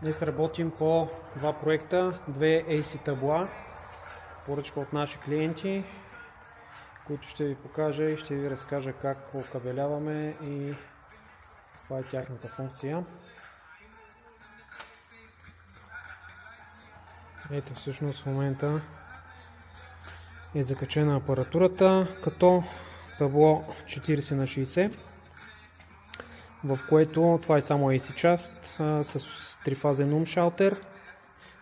Днес работим по два проекта, две AC табла, поръчка от наши клиенти, които ще ви покажа и ще ви разкажа как окабеляваме и каква е тяхната функция. Ето всъщност в момента е закачена апаратурата като табло 40х60, в което това е само AC част с трифазен умшалтер,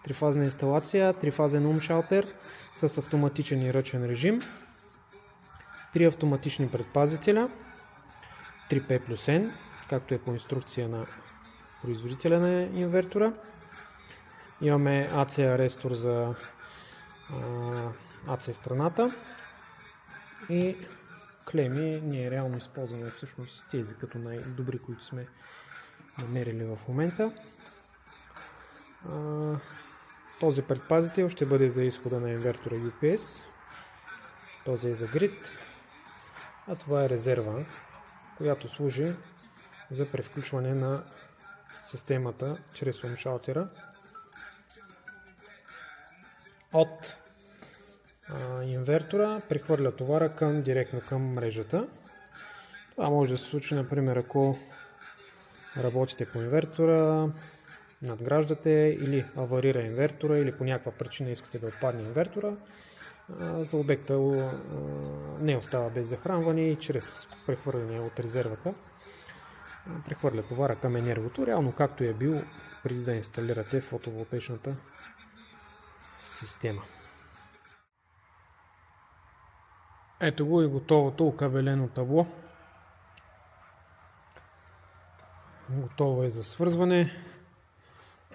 трифазна инсталация, трифазен умшалтер с автоматичен и ръчен режим, 3 автоматични предпазителя, 3P+N, както е по инструкция на производителя на инвертора. Имаме AC арестор за AC страната и клеми. Ние реално използваме всъщност тези като най-добри, които сме намерили в момента. Този предпазител ще бъде за изхода на инвертора UPS, този е за грид, а това е резерва, която служи за превключване на системата чрез умшалтера от инвертора, прехвърля товара директно към мрежата. Това може да се случи, например, ако работите по инвертора, надграждате или аварира инвертора, или по някаква причина искате да отпадне инвертора, за обекта не остава без захранване и чрез прехвърляне от резервата прехвърля товара към енергото, реално както е бил преди да инсталирате фотоволтаичната система. Ето го и готовото окабелено табло. Готово е за свързване.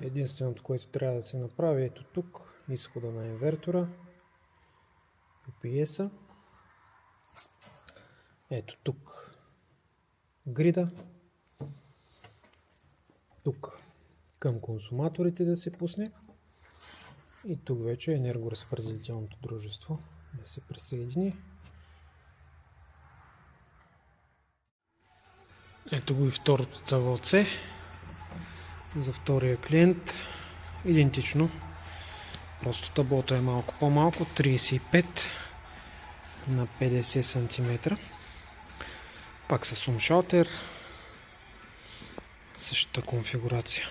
Единственото, което трябва да се направи, ето тук, изхода на инвертора, UPS-а. Ето тук грида. Тук към консуматорите да се пусне. И тук вече енергоразпределителното дружество да се присъедини. Ето го и второто таблоце за втория клиент. Идентично. Просто таблото е малко по-малко, 35 на 50 см. Пак с умшалтер. Същата конфигурация.